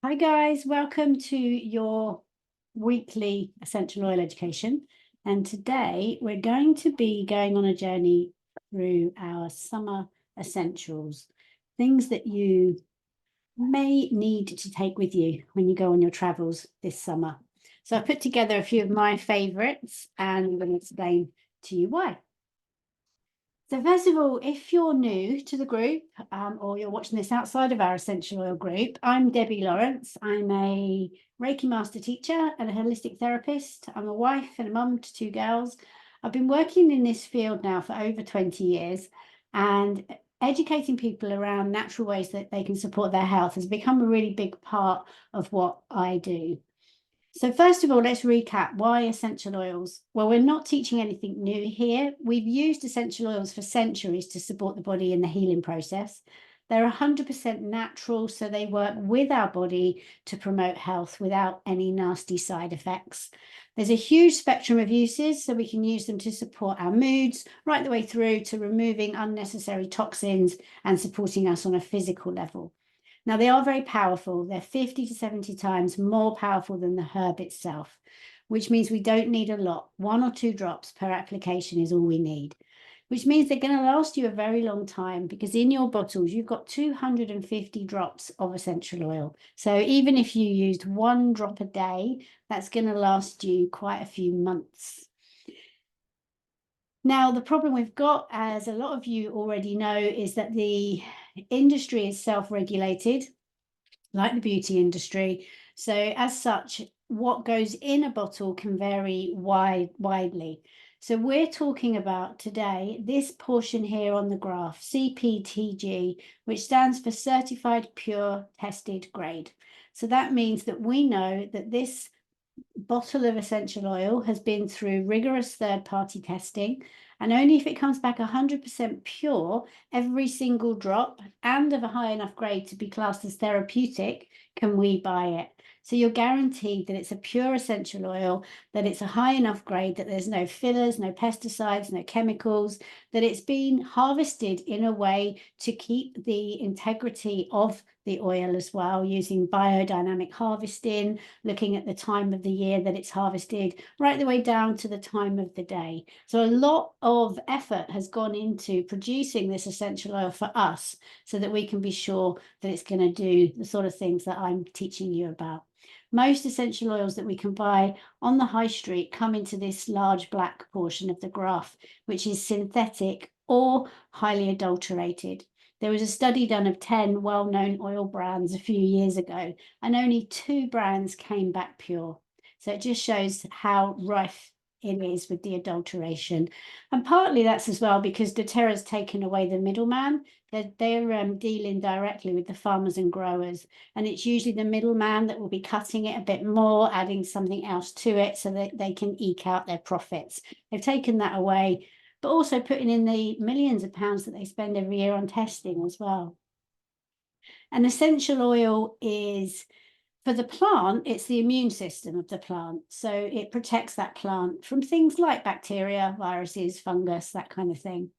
Hi guys, welcome to your weekly essential oil education. And today we're going to be going on a journey through our summer essentials, things that you may need to take with you when you go on your travels this summer. So I've put together a few of my favorites and I'm going to explain to you why. So first of all, if you're new to the group or you're watching this outside of our essential oil group, I'm Debbie Lawrence. I'm a Reiki master teacher and a holistic therapist. I'm a wife and a mum to two girls. I've been working in this field now for over 20 years, and educating people around natural ways that they can support their health has become a really big part of what I do. So first of all, let's recap why essential oils. Well, we're not teaching anything new here. We've used essential oils for centuries to support the body in the healing process. They're 100% natural, so they work with our body to promote health without any nasty side effects. There's a huge spectrum of uses, so we can use them to support our moods, right the way through to removing unnecessary toxins and supporting us on a physical level. Now, they are very powerful. They're 50 to 70 times more powerful than the herb itself, which means we don't need a lot. 1 or 2 drops per application is all we need, which means they're going to last you a very long time because in your bottles, you've got 250 drops of essential oil. So even if you used 1 drop a day, that's going to last you quite a few months. Now, the problem we've got, as a lot of you already know, is that the industry is self-regulated, like the beauty industry. So as such, what goes in a bottle can vary widely. So we're talking about today, this portion here on the graph, CPTG, which stands for Certified Pure Tested Grade. So that means that we know that this bottle of essential oil has been through rigorous third-party testing, and only if it comes back 100% pure, every single drop, and of a high enough grade to be classed as therapeutic, can we buy it. So you're guaranteed that it's a pure essential oil, that it's a high enough grade, that there's no fillers, no pesticides, no chemicals, that it's been harvested in a way to keep the integrity of the oil as well, using biodynamic harvesting, looking at the time of the year that it's harvested, right the way down to the time of the day. So a lot of effort has gone into producing this essential oil for us so that we can be sure that it's going to do the sort of things that I'm teaching you about. Most essential oils that we can buy on the high street come into this large black portion of the graph, which is synthetic or highly adulterated. There was a study done of 10 well-known oil brands a few years ago, and only 2 brands came back pure. So it just shows how rife it is with the adulteration. And partly that's as well because doTERRA's taken away the middleman. They're dealing directly with the farmers and growers. And it's usually the middleman that will be cutting it a bit more, adding something else to it so that they can eke out their profits. They've taken that away, but also putting in the millions of pounds that they spend every year on testing as well. An essential oil is, for the plant, it's the immune system of the plant. So it protects that plant from things like bacteria, viruses, fungus, that kind of thing.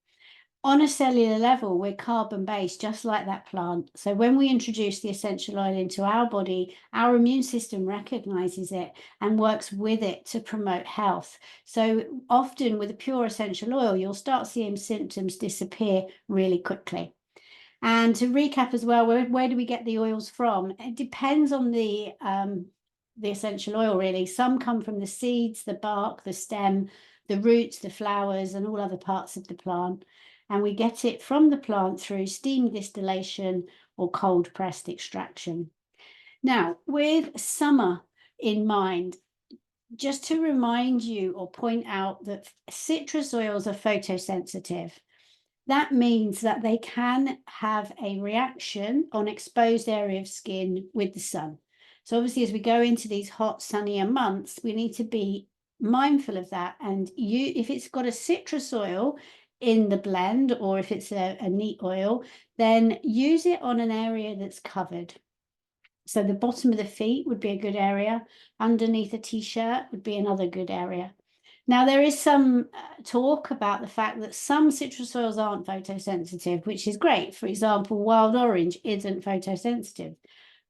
On a cellular level, we're carbon-based, just like that plant. So when we introduce the essential oil into our body, our immune system recognizes it and works with it to promote health. So often with a pure essential oil, you'll start seeing symptoms disappear really quickly. And to recap as well, where do we get the oils from? It depends on the essential oil, really. Some come from the seeds, the bark, the stem, the roots, the flowers, and all other parts of the plant. And we get it from the plant through steam distillation or cold pressed extraction. Now, with summer in mind, just to remind you or point out that citrus oils are photosensitive. That means that they can have a reaction on exposed area of skin with the sun. So obviously, as we go into these hot, sunnier months, we need to be mindful of that. And if it's got a citrus oil in the blend, or if it's a neat oil, then use it on an area that's covered. So the bottom of the feet would be a good area. Underneath a t-shirt would be another good area. Now, there is some talk about the fact that some citrus oils aren't photosensitive, which is great. For example, wild orange isn't photosensitive.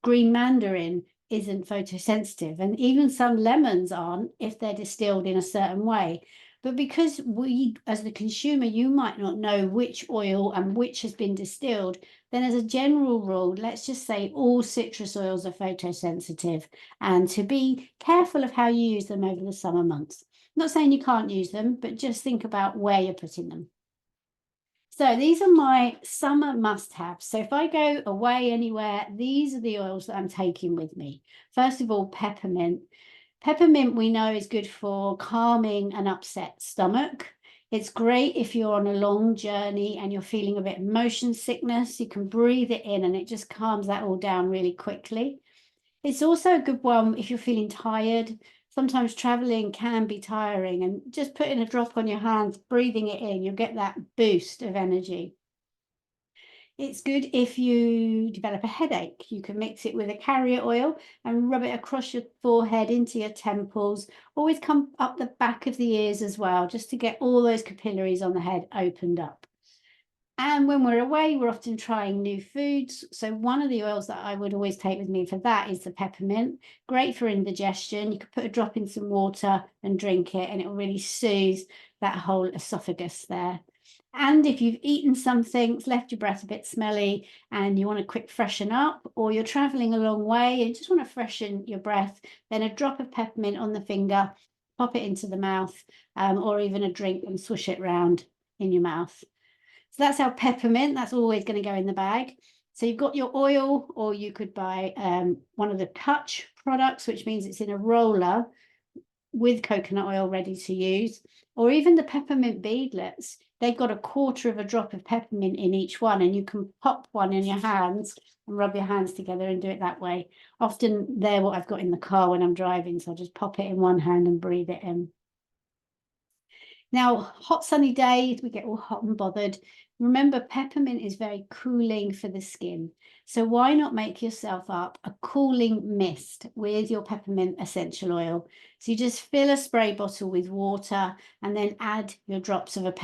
green mandarin isn't photosensitive, and even some lemons aren't if they're distilled in a certain way. But because we, as the consumer, you might not know which oil and which has been distilled, then as a general rule, let's just say all citrus oils are photosensitive, and to be careful of how you use them over the summer months. Not saying you can't use them, but just think about where you're putting them. So these are my summer must-haves. So if I go away anywhere, these are the oils that I'm taking with me. First of all, peppermint. Peppermint we know is good for calming an upset stomach. It's great if you're on a long journey and you're feeling a bit of motion sickness. You can breathe it in and it just calms that all down really quickly. It's also a good one if you're feeling tired. Sometimes traveling can be tiring, and just putting a drop on your hands, breathing it in, you'll get that boost of energy. It's good if you develop a headache. You can mix it with a carrier oil and rub it across your forehead, into your temples. Always come up the back of the ears as well, just to get all those capillaries on the head opened up. And when we're away, we're often trying new foods. So one of the oils that I would always take with me for that is the peppermint. Great for indigestion. You could put a drop in some water and drink it, and it will really soothe that whole esophagus there. And if you've eaten something, it's left your breath a bit smelly, and you want to quick freshen up, or you're traveling a long way and just want to freshen your breath, then a drop of peppermint on the finger, pop it into the mouth, or even a drink and swish it round in your mouth. So that's our peppermint. That's always going to go in the bag. So you've got your oil, or you could buy one of the touch products, which means it's in a roller with coconut oil ready to use, or even the peppermint beadlets. They've got a quarter of a drop of peppermint in each one, and you can pop one in your hands and rub your hands together and do it that way. Often they're what I've got in the car when I'm driving, so I'll just pop it in one hand and breathe it in. Now, hot sunny days, we get all hot and bothered. Remember, peppermint is very cooling for the skin. So why not make yourself up a cooling mist with your peppermint essential oil? So you just fill a spray bottle with water and then add your drops of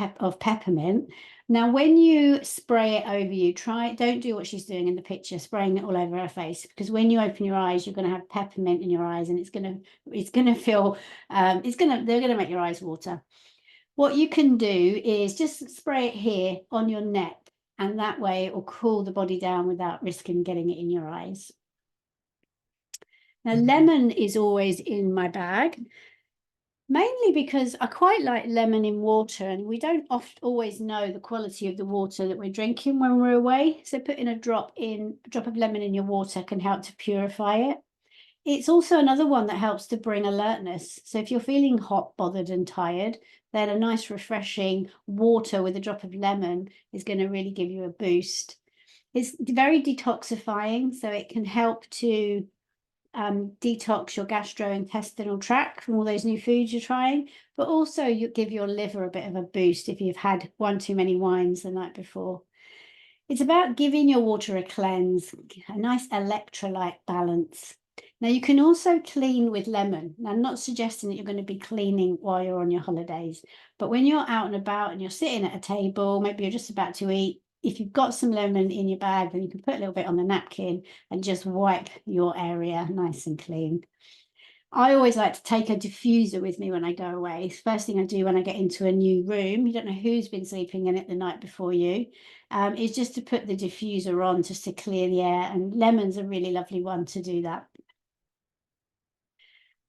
peppermint. Now, when you spray it over you, don't do what she's doing in the picture, spraying it all over her face, because when you open your eyes, you're going to have peppermint in your eyes, and they're going to make your eyes water. What you can do is just spray it here on your neck, and that way it will cool the body down without risking getting it in your eyes. Now, lemon is always in my bag, mainly because I quite like lemon in water, and we don't always know the quality of the water that we're drinking when we're away. So putting a drop of lemon in your water can help to purify it. It's also another one that helps to bring alertness. So if you're feeling hot, bothered and tired, then a nice refreshing water with a drop of lemon is going to really give you a boost. It's very detoxifying, so it can help to detox your gastrointestinal tract from all those new foods you're trying, but also you give your liver a bit of a boost if you've had one too many wines the night before. It's about giving your water a cleanse, a nice electrolyte balance. Now, you can also clean with lemon. Now, I'm not suggesting that you're going to be cleaning while you're on your holidays, but when you're out and about and you're sitting at a table, maybe you're just about to eat, if you've got some lemon in your bag, then you can put a little bit on the napkin and just wipe your area nice and clean. I always like to take a diffuser with me when I go away. First thing I do when I get into a new room, you don't know who's been sleeping in it the night before you, is just to put the diffuser on just to clear the air, and lemon's a really lovely one to do that.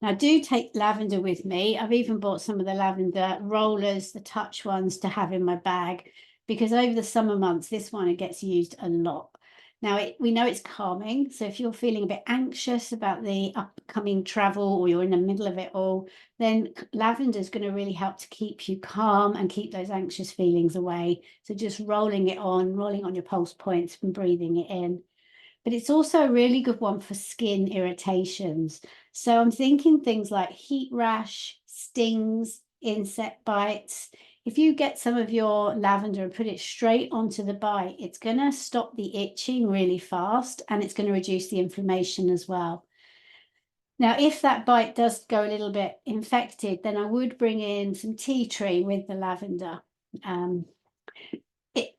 Now, do take lavender with me. I've even bought some of the lavender rollers, the touch ones, to have in my bag, because over the summer months, this one, it gets used a lot. Now, we know it's calming. So if you're feeling a bit anxious about the upcoming travel, or you're in the middle of it all, then lavender is going to really help to keep you calm and keep those anxious feelings away. So just rolling on your pulse points and breathing it in. But it's also a really good one for skin irritations. So I'm thinking things like heat rash, stings, insect bites. If you get some of your lavender and put it straight onto the bite, it's going to stop the itching really fast, and it's going to reduce the inflammation as well. Now, if that bite does go a little bit infected, then I would bring in some tea tree with the lavender.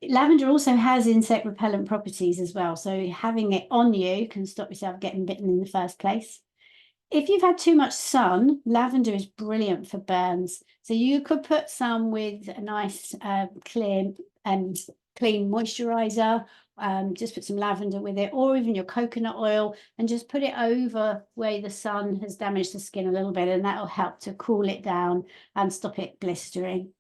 Lavender also has insect repellent properties as well. So having it on you can stop yourself getting bitten in the first place. If you've had too much sun, lavender is brilliant for burns. So you could put some with a nice clear and clean moisturizer. Just put some lavender with it, or even your coconut oil, and just put it over where the sun has damaged the skin a little bit, and that'll help to cool it down and stop it blistering.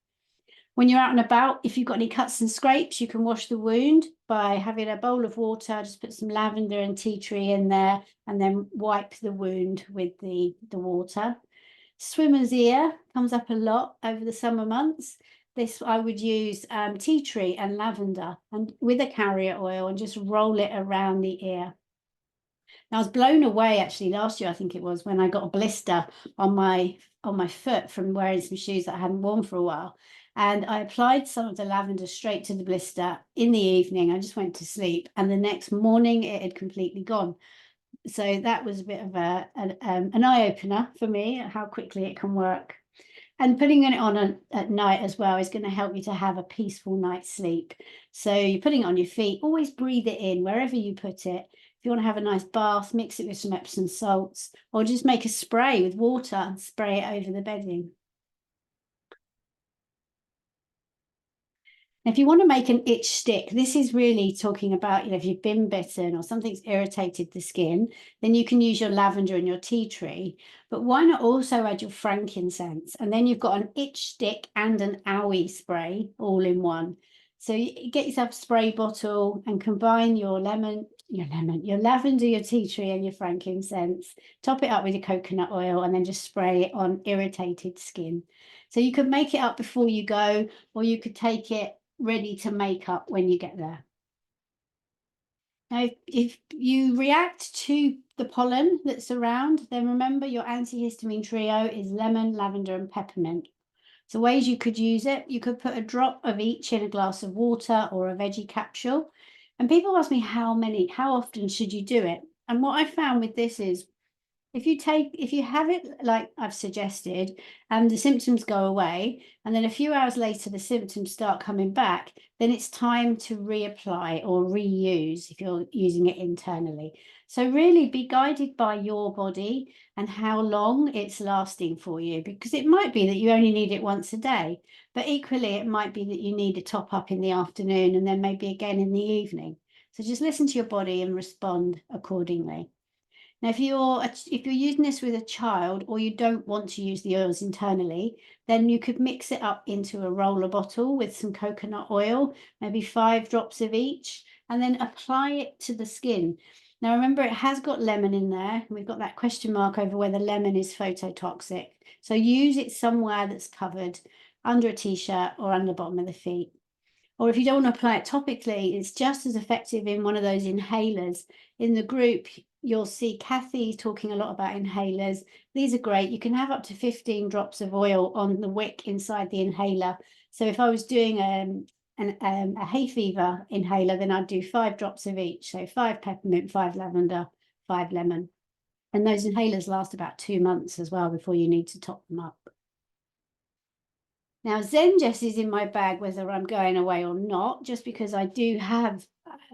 When you're out and about, if you've got any cuts and scrapes, you can wash the wound by having a bowl of water, just put some lavender and tea tree in there, and then wipe the wound with the water. Swimmer's ear comes up a lot over the summer months. This I would use tea tree and lavender and with a carrier oil and just roll it around the ear. Now, I was blown away actually last year, I think it was, when I got a blister on my foot from wearing some shoes that I hadn't worn for a while. And I applied some of the lavender straight to the blister in the evening. I just went to sleep, and the next morning it had completely gone. So that was a bit of an eye-opener for me, how quickly it can work. And putting it on at night as well is going to help you to have a peaceful night's sleep. So you're putting it on your feet, always breathe it in wherever you put it. If you want to have a nice bath, mix it with some Epsom salts, or just make a spray with water and spray it over the bedding. If you want to make an itch stick, this is really talking about, if you've been bitten or something's irritated the skin, then you can use your lavender and your tea tree. But why not also add your frankincense? And then you've got an itch stick and an owie spray all in one. So you get yourself a spray bottle and combine your lavender, your tea tree, and your frankincense. Top it up with your coconut oil and then just spray it on irritated skin. So you could make it up before you go, or you could take it ready to make up when you get there. Now, if you react to the pollen that's around, then remember your antihistamine trio is lemon, lavender, and peppermint. So ways you could use it, you could put a drop of each in a glass of water or a veggie capsule. And people ask me how often should you do it? And what I found with this is if you have it like I've suggested and the symptoms go away, and then a few hours later the symptoms start coming back, then it's time to reapply or reuse if you're using it internally. So really be guided by your body and how long it's lasting for you, because it might be that you only need it once a day, but equally it might be that you need a top up in the afternoon and then maybe again in the evening. So just listen to your body and respond accordingly. Now, if you're using this with a child, or you don't want to use the oils internally, then you could mix it up into a roller bottle with some coconut oil, maybe 5 drops of each, and then apply it to the skin. Now, remember, it has got lemon in there. We've got that question mark over whether lemon is phototoxic. So use it somewhere that's covered, under a t-shirt or under the bottom of the feet. Or if you don't want to apply it topically, it's just as effective in one of those inhalers. In the group, you'll see Kathy talking a lot about inhalers. These are great. You can have up to 15 drops of oil on the wick inside the inhaler. So if I was doing a hay fever inhaler, then I'd do 5 drops of each. So 5 peppermint, 5 lavender, 5 lemon. And those inhalers last about 2 months as well before you need to top them up. Now, Zen Jess is in my bag whether I'm going away or not, just because I do have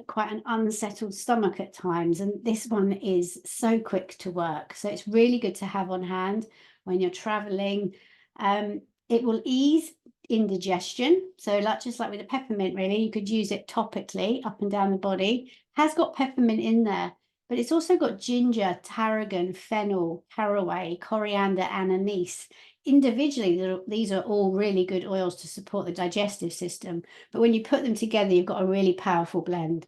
quite an unsettled stomach at times, and this one is so quick to work. So it's really good to have on hand when you're traveling. It will ease indigestion. So just like with the peppermint, really, you could use it topically up and down the body. Has got peppermint in there, but it's also got ginger, tarragon, fennel, caraway, coriander, and anise. Individually, these are all really good oils to support the digestive system, but when you put them together, you've got a really powerful blend.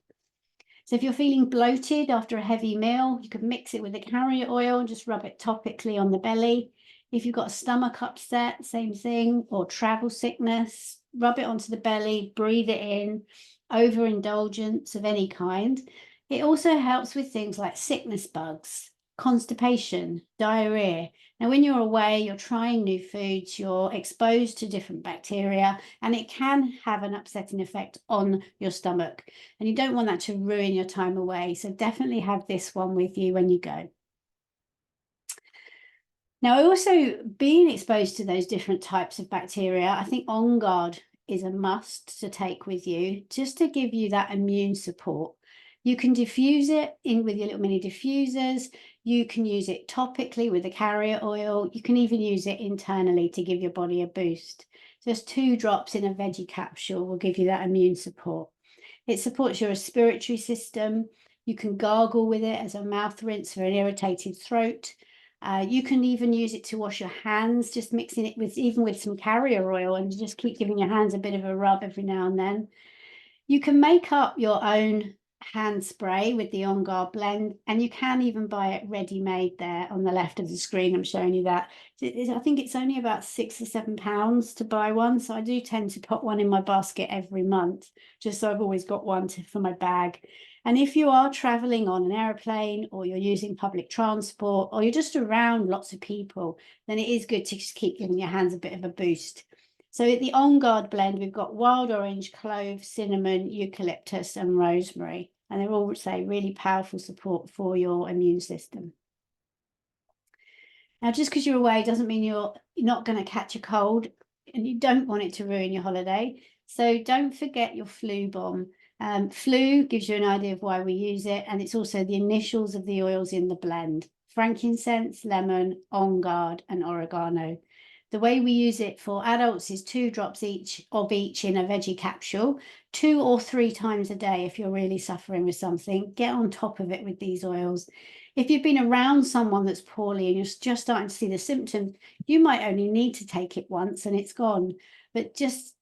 So if you're feeling bloated after a heavy meal, you could mix it with the carrier oil and just rub it topically on the belly. If you've got a stomach upset, same thing, or travel sickness, rub it onto the belly, breathe it in, overindulgence of any kind. It also helps with things like sickness bugs, constipation, diarrhea. Now, when you're away, you're trying new foods, you're exposed to different bacteria, and it can have an upsetting effect on your stomach. And you don't want that to ruin your time away. So definitely have this one with you when you go. Now, also being exposed to those different types of bacteria, I think On Guard is a must to take with you, just to give you that immune support. You can diffuse it in with your little mini diffusers. You can use it topically with the carrier oil. You can even use it internally to give your body a boost. Just 2 drops in a veggie capsule will give you that immune support. It supports your respiratory system. You can gargle with it as a mouth rinse for an irritated throat. You can even use it to wash your hands, just mixing it with even with some carrier oil, and just keep giving your hands a bit of a rub every now and then. You can make up your own hand spray with the On Guard blend, and you can even buy it ready-made there on the left of the screen. I'm showing you that. I think it's only about £6 or £7 to buy one, so I do tend to put one in my basket every month, just so I've always got one for my bag. And if you are traveling on an airplane, or you're using public transport, or you're just around lots of people, then it is good to just keep giving your hands a bit of a boost. So at the On Guard blend, we've got wild orange, clove, cinnamon, eucalyptus, and rosemary. And they're all, say, really powerful support for your immune system. Now, just because you're away doesn't mean you're not going to catch a cold, and you don't want it to ruin your holiday. So don't forget your flu bomb. Flu gives you an idea of why we use it, and it's also the initials of the oils in the blend: frankincense, lemon, On Guard, and oregano. The way we use it for adults is 2 drops each in a veggie capsule, 2 or 3 times a day. If you're really suffering with something, get on top of it with these oils. If you've been around someone that's poorly and you're just starting to see the symptoms, you might only need to take it once and it's gone. But just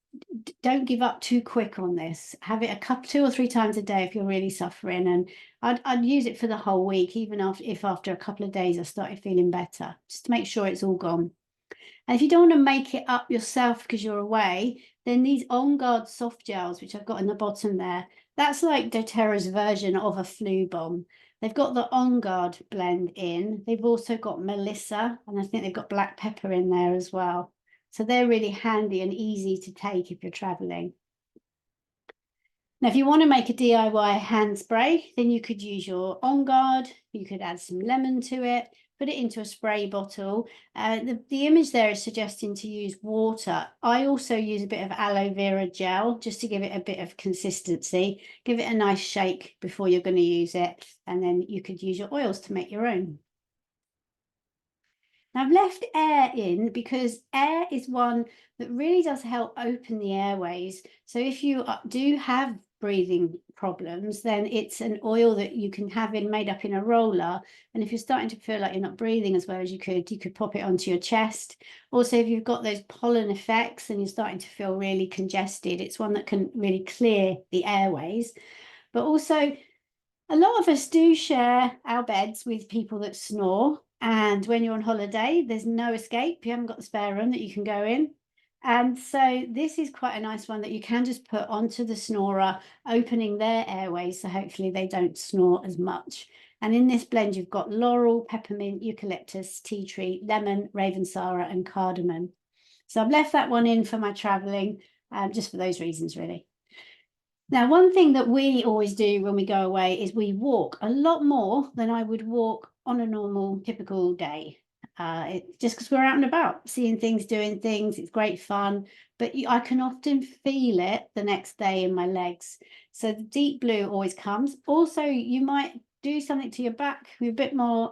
don't give up too quick on this. Have it 2 or 3 times a day if you're really suffering. And I'd use it for the whole week, even if after a couple of days I started feeling better, just to make sure it's all gone. And if you don't want to make it up yourself because you're away, then these On Guard soft gels, which I've got in the bottom there, that's like doTERRA's version of a flu bomb. They've got the On Guard blend in. They've also got Melissa, and I think they've got black pepper in there as well. So they're really handy and easy to take if you're traveling. Now, if you want to make a DIY hand spray, then you could use your On Guard. You could add some lemon to it, put it into a spray bottle. The image there is suggesting to use water. I also use a bit of aloe vera gel just to give it a bit of consistency. Give it a nice shake before you're going to use it, and then you could use your oils to make your own. Now, I've left air in because air is one that really does help open the airways. So if you do have breathing problems, then it's an oil that you can have made up in a roller. And if you're starting to feel like you're not breathing as well as you could pop it onto your chest. Also, if you've got those pollen effects and you're starting to feel really congested, it's one that can really clear the airways. But also, a lot of us do share our beds with people that snore. And when you're on holiday, there's no escape. You haven't got the spare room that you can go in. And so this is quite a nice one that you can just put onto the snorer, opening their airways, so hopefully they don't snore as much. And in this blend, you've got laurel, peppermint, eucalyptus, tea tree, lemon, ravensara, and cardamom. So I've left that one in for my traveling, just for those reasons, really. Now, one thing that we always do when we go away is we walk a lot more than I would walk on a normal, typical day. Just because we're out and about, seeing things, doing things, it's great fun. But I can often feel it the next day in my legs. So the deep blue always comes. Also, you might do something to your back, with a bit more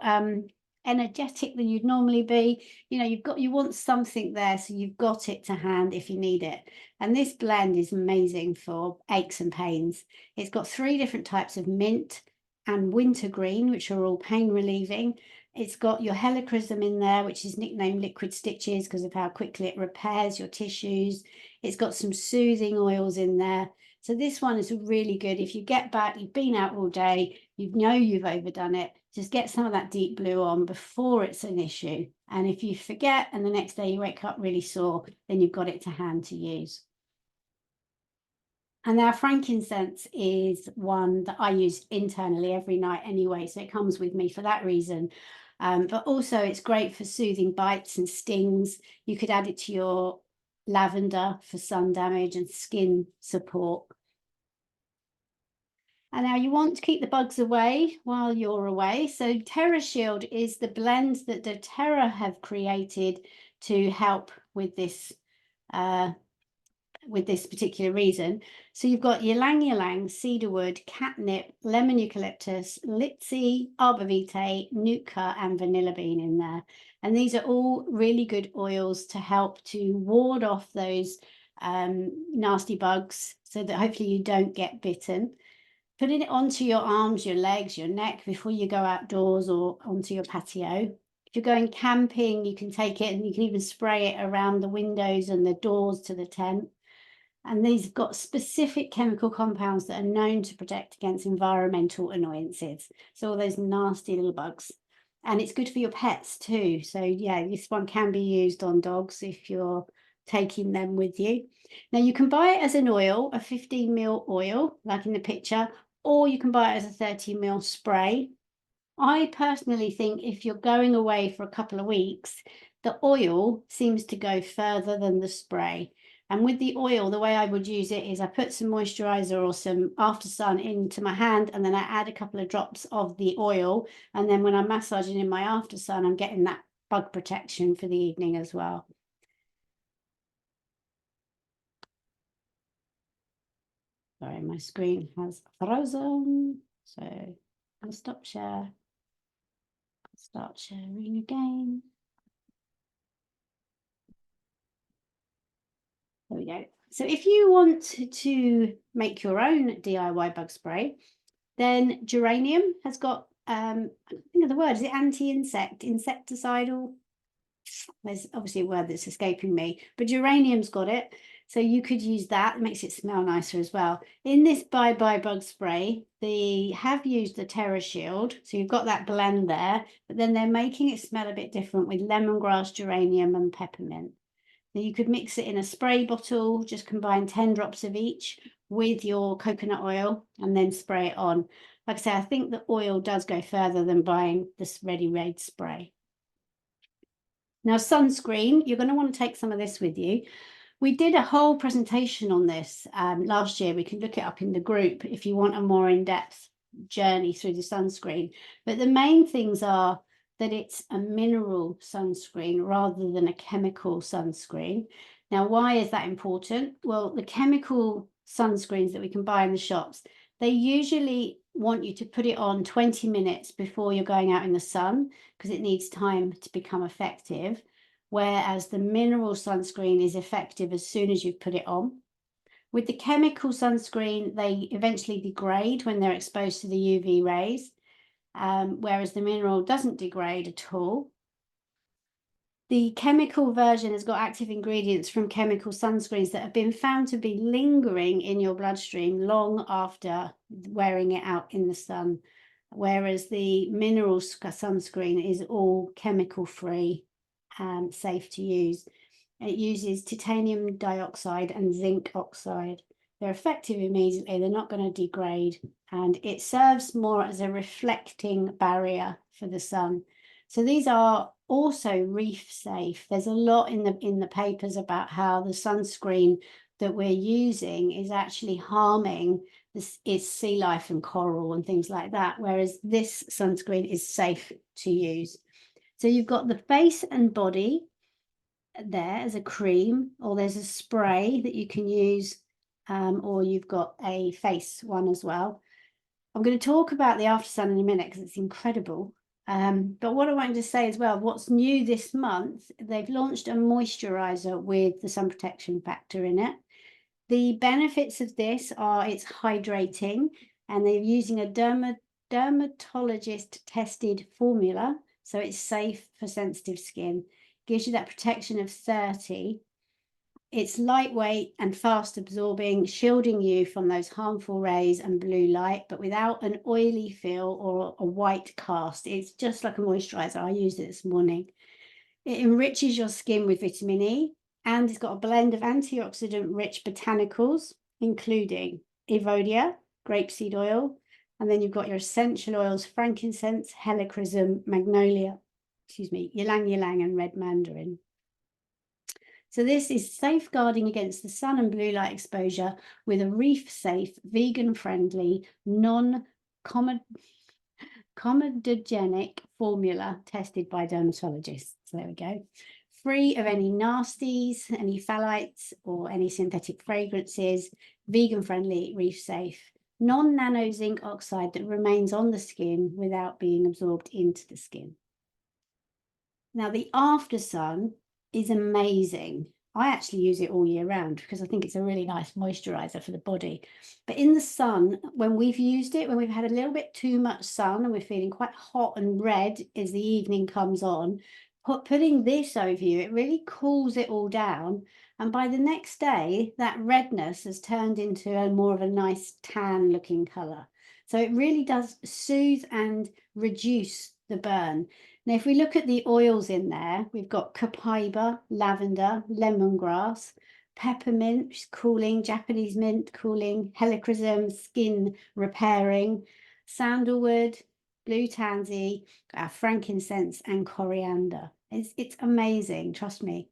energetic than you'd normally be. You know, you want something there, so you've got it to hand if you need it. And this blend is amazing for aches and pains. It's got 3 different types of mint and wintergreen, which are all pain relieving. It's got your helichrysum in there, which is nicknamed liquid stitches because of how quickly it repairs your tissues. It's got some soothing oils in there. So this one is really good. If you get back, you've been out all day, you know you've overdone it, just get some of that deep blue on before it's an issue. And if you forget and the next day you wake up really sore, then you've got it to hand to use. And now frankincense is one that I use internally every night anyway, so it comes with me for that reason. But also it's great for soothing bites and stings. You could add it to your lavender for sun damage and skin support. And now you want to keep the bugs away while you're away. So TerraShield is the blend that doTERRA have created to help with this with this particular reason. So you've got ylang ylang, cedarwood, catnip, lemon eucalyptus, litsy, arbor vitae, nuka, and vanilla bean in there. And these are all really good oils to help to ward off those nasty bugs, so that hopefully you don't get bitten. Putting it onto your arms, your legs, your neck before you go outdoors or onto your patio. If you're going camping, you can take it and you can even spray it around the windows and the doors to the tent. And these have got specific chemical compounds that are known to protect against environmental annoyances. So all those nasty little bugs. And it's good for your pets too. So yeah, this one can be used on dogs if you're taking them with you. Now you can buy it as an oil, a 15 ml oil, like in the picture, or you can buy it as a 30 ml spray. I personally think if you're going away for a couple of weeks, the oil seems to go further than the spray. And with the oil, the way I would use it is I put some moisturizer or some after sun into my hand, and then I add a couple of drops of the oil. And then when I'm massaging in my after sun, I'm getting that bug protection for the evening as well. Sorry, my screen has frozen. So I'll stop share. Start sharing again. There we go. So if you want to make your own DIY bug spray, then geranium has got, I don't think of the word, is it anti-insect, insecticidal? There's obviously a word that's escaping me, but geranium's got it. So you could use that, it makes it smell nicer as well. In this Bye Bye Bug Spray, they have used the Terra Shield. So you've got that blend there, but then they're making it smell a bit different with lemongrass, geranium, and peppermint. Now you could mix it in a spray bottle, just combine 10 drops of each with your coconut oil and then spray it on. Like I say, I think the oil does go further than buying this ready-made spray. Now, sunscreen, you're going to want to take some of this with you. We did a whole presentation on this last year. We can look it up in the group if you want a more in-depth journey through the sunscreen. But the main things are that it's a mineral sunscreen rather than a chemical sunscreen. Now, why is that important? Well, the chemical sunscreens that we can buy in the shops, they usually want you to put it on 20 minutes before you're going out in the sun because it needs time to become effective. Whereas the mineral sunscreen is effective as soon as you've put it on. With the chemical sunscreen, they eventually degrade when they're exposed to the UV rays, whereas the mineral doesn't degrade at all. The chemical version has got active ingredients from chemical sunscreens that have been found to be lingering in your bloodstream long after wearing it out in the sun, whereas the mineral sunscreen is all chemical-free and safe to use. It uses titanium dioxide and zinc oxide. They're effective immediately, they're not going to degrade, and it serves more as a reflecting barrier for the sun. So these are also reef safe. There's a lot in the papers about how the sunscreen that we're using is actually harming its sea life and coral and things like that, whereas this sunscreen is safe to use. So you've got the face and body there as a cream, or there's a spray that you can use, or you've got a face one as well. I'm going to talk about the after sun in a minute because it's incredible. But what I wanted to say as well, what's new this month, they've launched a moisturizer with the sun protection factor in it. The benefits of this are it's hydrating, and they're using a dermatologist tested formula. So it's safe for sensitive skin, gives you that protection of 30. It's lightweight and fast absorbing, shielding you from those harmful rays and blue light, but without an oily feel or a white cast. It's just like a moisturizer. I used it this morning. It enriches your skin with vitamin E, and it's got a blend of antioxidant rich botanicals, including Evodia, grapeseed oil, and then you've got your essential oils, frankincense, helichrysum, magnolia, ylang ylang, and red mandarin. So this is safeguarding against the sun and blue light exposure with a reef-safe, vegan-friendly, non-comedogenic formula tested by dermatologists. So there we go. free of any nasties, any phthalates, or any synthetic fragrances, vegan friendly, reef safe, non-nano zinc oxide that remains on the skin without being absorbed into the skin. Now, the after sun is amazing. I actually use it all year round because I think it's a really nice moisturizer for the body. But in the sun, when we've used it, when we've had a little bit too much sun and we're feeling quite hot and red as the evening comes on, putting this over you, it really cools it all down. And by the next day, that redness has turned into a more of a nice tan looking color. So it really does soothe and reduce the burn. Now, if we look at the oils in there, we've got copaiba, lavender, lemongrass, peppermint, which is cooling, Japanese mint, cooling, helichrysum, skin repairing, sandalwood, blue tansy, frankincense, and coriander. It's amazing, trust me.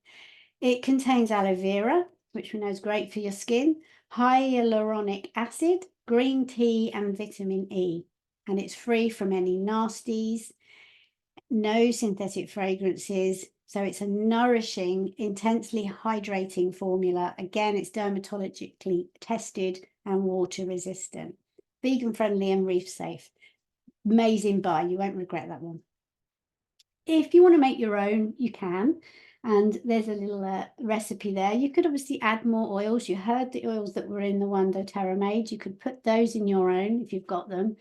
It contains aloe vera, which we know is great for your skin, hyaluronic acid, green tea, and vitamin E. And it's free from any nasties, no synthetic fragrances. So it's a nourishing, intensely hydrating formula. Again, it's dermatologically tested and water resistant, vegan friendly and reef safe. Amazing buy. You won't regret that one. If you want to make your own, you can. And there's a little recipe there. You could obviously add more oils. You heard the oils that were in the one doTERRA made. You could put those in your own if you've got them.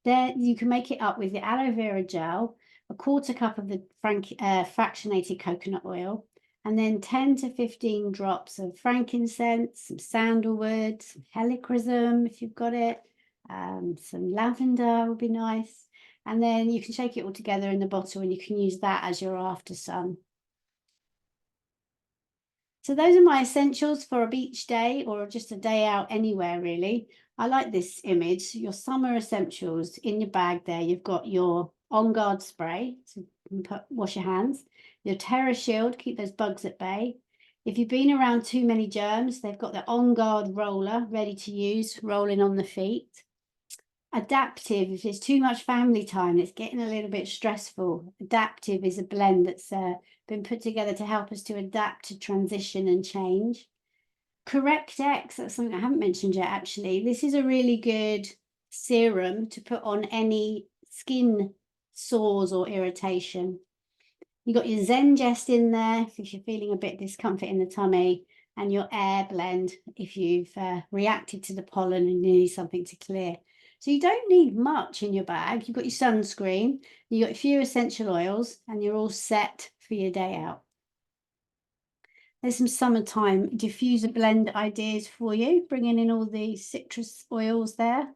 There, you can make it up with the aloe vera gel, a quarter cup of the fractionated coconut oil, and then 10 to 15 drops of frankincense, some sandalwood, some helichrysum if you've got it, some lavender would be nice. And then you can shake it all together in the bottle and you can use that as your after sun. So those are my essentials for a beach day or just a day out anywhere, really. I like this image, your summer essentials in your bag there. You've got your On Guard spray, so you can wash your hands, your Terra Shield, keep those bugs at bay. If you've been around too many germs, they've got the On Guard roller ready to use, rolling on the feet. Adaptive, if there's too much family time, it's getting a little bit stressful. Adaptive is a blend that's been put together to help us to adapt to transition and change. Correct X, that's something I haven't mentioned yet, actually. This is a really good serum to put on any skin sores or irritation. You've got your Zen Jest in there if you're feeling a bit discomfort in the tummy, and your Air Blend if you've reacted to the pollen and you need something to clear. So you don't need much in your bag. You've got your sunscreen, you've got a few essential oils, and you're all set for your day out. There's some summertime diffuser blend ideas for you, bringing in all the citrus oils there.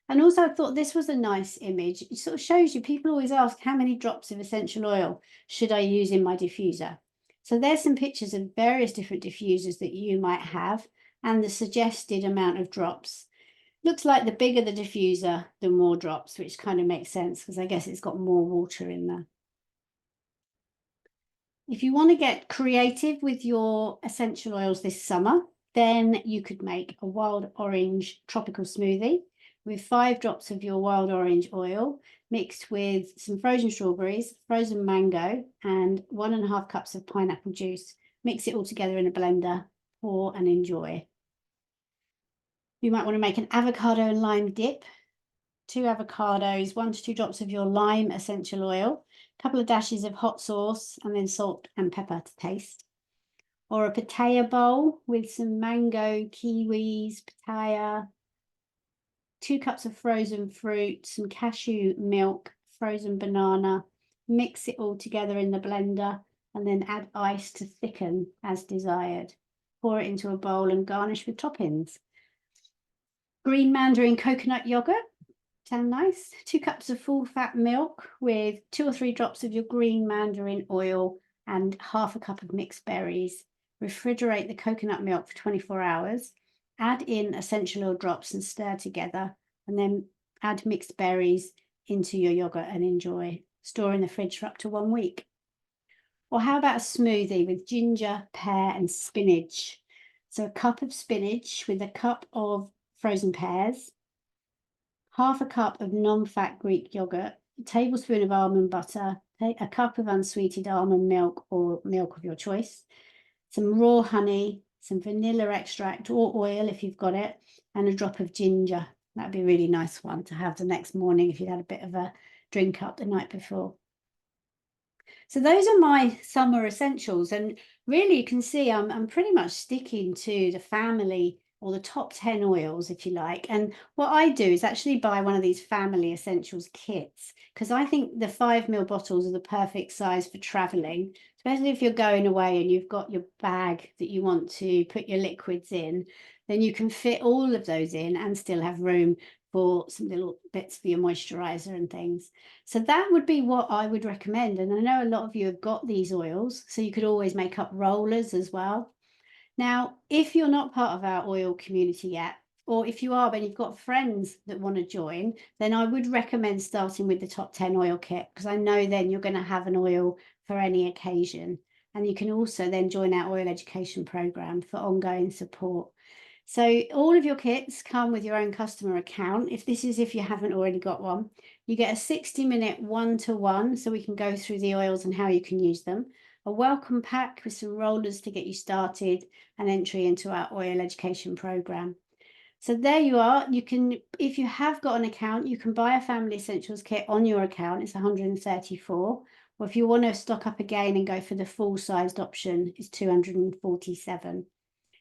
And also I thought this was a nice image. It sort of shows you, people always ask how many drops of essential oil should I use in my diffuser? So there's some pictures of various different diffusers that you might have and the suggested amount of drops. Looks like the bigger the diffuser, the more drops, which kind of makes sense because I guess it's got more water in there. If you want to get creative with your essential oils this summer, then you could make a wild orange tropical smoothie with 5 drops of your wild orange oil mixed with some frozen strawberries, frozen mango, and 1.5 cups of pineapple juice. Mix it all together in a blender, pour and enjoy. You might want to make an avocado and lime dip. 2 avocados, 1 to 2 drops of your lime essential oil, a couple of dashes of hot sauce, and then salt and pepper to taste. Or a pitaya bowl with some mango, kiwis, pitaya, 2 cups of frozen fruit, some cashew milk, frozen banana. Mix it all together in the blender and then add ice to thicken as desired. Pour it into a bowl and garnish with toppings. Green mandarin coconut yogurt. Sound nice? 2 cups of full fat milk with 2 or 3 drops of your green mandarin oil and 1/2 cup of mixed berries. Refrigerate the coconut milk for 24 hours. Add in essential oil drops and stir together, and then add mixed berries into your yogurt and enjoy. Store in the fridge for up to 1 week. Or how about a smoothie with ginger, pear, and spinach? So a cup of spinach with a cup of frozen pears, 1/2 cup of non-fat Greek yogurt, a tablespoon of almond butter, a cup of unsweetened almond milk or milk of your choice, some raw honey, some vanilla extract or oil if you've got it, and a drop of ginger. That'd be a really nice one to have the next morning if you'd had a bit of a drink up the night before. So those are my summer essentials, and really you can see I'm pretty much sticking to the family or the top 10 oils, if you like. And what I do is actually buy one of these family essentials kits, because I think the 5 ml bottles are the perfect size for traveling, especially if you're going away and you've got your bag that you want to put your liquids in. Then you can fit all of those in and still have room for some little bits for your moisturizer and things. So that would be what I would recommend. And I know a lot of you have got these oils, so you could always make up rollers as well. Now, if you're not part of our oil community yet, or if you are, but you've got friends that want to join, then I would recommend starting with the top 10 oil kit, because I know then you're going to have an oil for any occasion. And you can also then join our oil education program for ongoing support. So all of your kits come with your own customer account. If you haven't already got one, you get a 60-minute one-to-one, so we can go through the oils and how you can use them, a welcome pack with some rollers to get you started, and entry into our oil education program. So there you are. You can, if you have got an account, you can buy a family essentials kit on your account. It's 134. Or if you want to stock up again and go for the full-sized option, it's 247.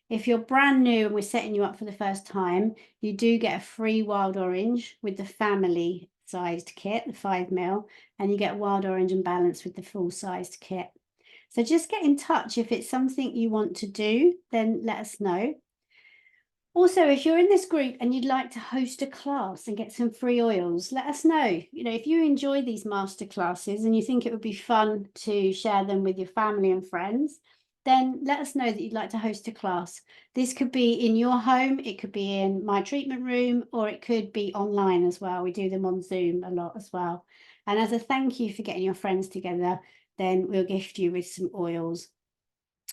If you're brand new and we're setting you up for the first time, you do get a free wild orange with the family sized kit, the 5 ml, and you get wild orange and balance with the full sized kit. So just get in touch. If it's something you want to do, then let us know. Also, if you're in this group and you'd like to host a class and get some free oils, let us know. If you enjoy these master classes and you think it would be fun to share them with your family and friends, then let us know that you'd like to host a class. This could be in your home, it could be in my treatment room, or it could be online as well. We do them on Zoom a lot as well. And as a thank you for getting your friends together, then we'll gift you with some oils.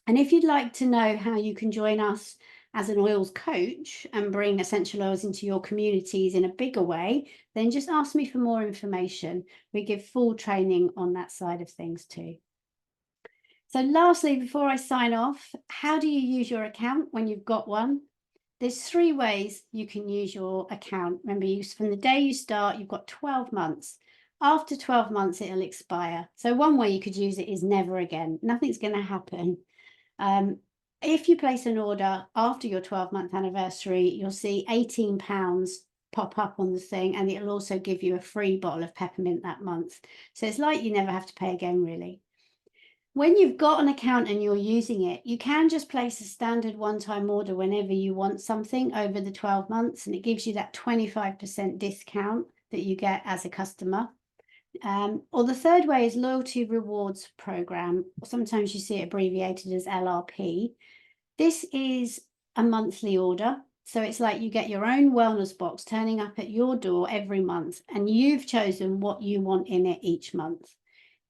And if you'd like to know how you can join us as an oils coach and bring essential oils into your communities in a bigger way, then just ask me for more information. We give full training on that side of things too. So lastly, before I sign off, how do you use your account when you've got one? There's 3 ways you can use your account. Remember, from the day you start, you've got 12 months. After 12 months, it'll expire. So one way you could use it is never again. Nothing's going to happen. If you place an order after your 12-month anniversary, you'll see £18 pop up on the thing, and it'll also give you a free bottle of peppermint that month. So it's like you never have to pay again, really. When you've got an account and you're using it, you can just place a standard one-time order whenever you want something over the 12 months, and it gives you that 25% discount that you get as a customer. Or the third way is loyalty rewards program. Sometimes you see it abbreviated as LRP. This is a monthly order. So it's like you get your own wellness box turning up at your door every month, and you've chosen what you want in it each month.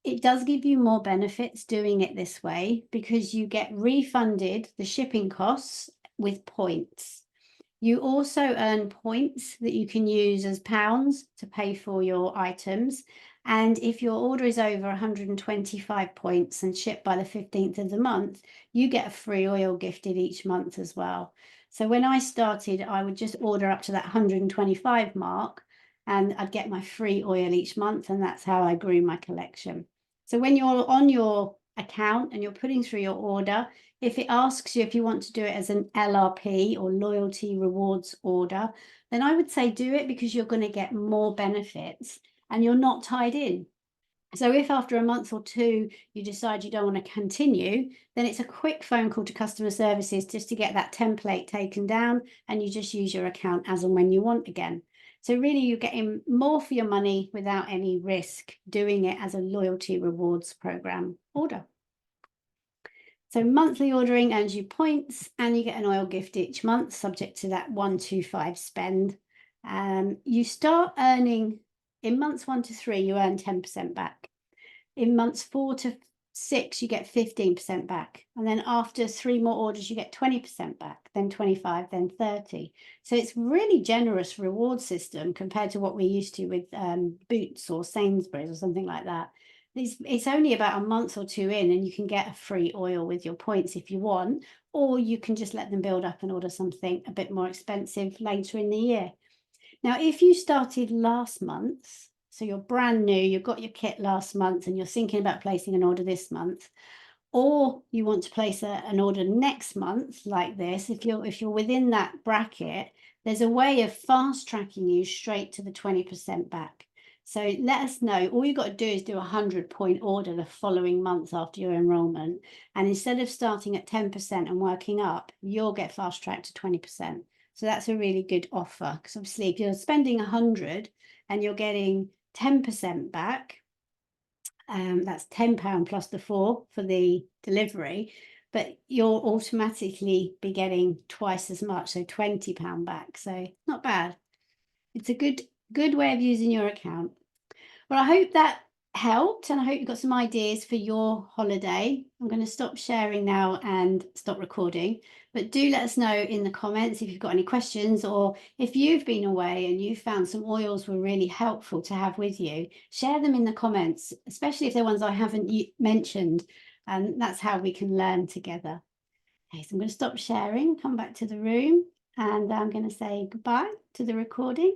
It does give you more benefits doing it this way, because you get refunded the shipping costs with points. You also earn points that you can use as pounds to pay for your items. And if your order is over 125 points and shipped by the 15th of the month, you get a free oil gifted each month as well. So when I started, I would just order up to that 125 mark and I'd get my free oil each month. And that's how I grew my collection. So when you're on your account and you're putting through your order, if it asks you if you want to do it as an LRP or loyalty rewards order, then I would say do it, because you're going to get more benefits and you're not tied in. So if after a month or 2 you decide you don't want to continue, then it's a quick phone call to customer services just to get that template taken down, and you just use your account as and when you want again. So really you're getting more for your money without any risk doing it as a loyalty rewards program order. So monthly ordering earns you points, and you get an oil gift each month, subject to that 125 spend. You start earning in months 1 to 3, you earn 10% back. In months 4 to 6, you get 15% back. And then after 3 more orders, you get 20% back, then 25, then 30. So it's really generous reward system compared to what we're used to with Boots or Sainsbury's or something like that. It's only about a month or two in, and you can get a free oil with your points if you want, or you can just let them build up and order something a bit more expensive later in the year. Now, if you started last month, so you're brand new, you got your kit last month and you're thinking about placing an order this month, or you want to place an order next month like this, if you're within that bracket, there's a way of fast tracking you straight to the 20% back. So let us know. All you've got to do is do a 100-point order the following month after your enrollment. And instead of starting at 10% and working up, you'll get fast tracked to 20%. So that's a really good offer, because obviously if you're spending 100 and you're getting 10% back, that's £10 plus the 4 for the delivery, but you'll automatically be getting twice as much, so £20 back. So not bad. It's a good way of using your account. Well, I hope that helped, and I hope you got some ideas for your holiday. I'm going to stop sharing now and stop recording, but do let us know in the comments if you've got any questions, or if you've been away and you found some oils were really helpful to have with you. Share them in the comments, especially if they're ones I haven't mentioned, and that's how we can learn together. Okay, so I'm going to stop sharing, come back to the room, and I'm going to say goodbye to the recording.